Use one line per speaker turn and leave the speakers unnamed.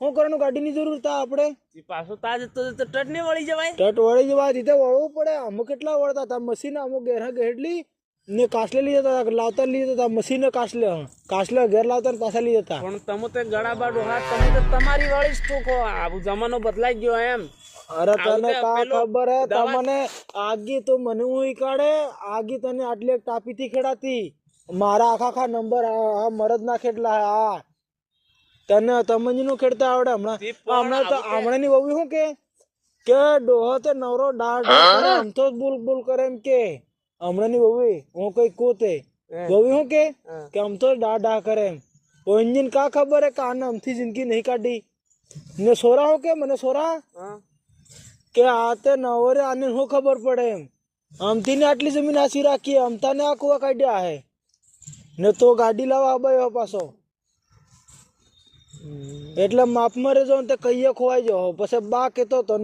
શું કરવાનું ગાડીની જરૂર તા આપણે
પાછો તાજ તો ટટ ને વળી જવાય
ટટ વળી જવા રીતે વળવું પડે અમુક કેટલા વળતા હતા મશીન અમુક ઘેર ગેડલી ને કાસલે લઈ જતા હતા લાવતા લઈ જતા મશીન કાસલે ઘેર લાવતા ને પાછા લઈ જતા
પણ તમે તો ગળાબા ડોહા તમે તો તમારી વાળી જ ટૂંકો આ જમાનો બદલાઈ ગયો એમ
અરે તને કા ખબર હે તમને આગી તો મને હું કાઢે આગી તને આટલી એક ટાપી થી ખેડાતી મારા આખા નંબર આ મરદ ના ખેડલા આ તને તમંજી નું ખેડતા આવડે હમણાં તો હમણાં ની વહુ શું કે ડોહો તે નવરો ડાળ આમ તો બોલ બોલ કરે એમ કે હમણાં ની વહુ હું કઈ કોતે વહુ શું કે આમ તો ડા કરે એમ પોઈન્જીન કા ખબર હે કે આને અમથી જિંદગી નહીં કાઢી ને સોરા હું કે મને સોરા કે આ તે નવરે આને શું ખબર પડે એમ આમથી ને આટલી જમીન આસી રાખી અમતા ને આ કુવા કાઢ્યા હે ને તો ગાડી લાવવા આબાયો પાછો એટલે માપ મરે જો તે કહીએ ખોવાઈ જાઓ પછી બા કેતો તો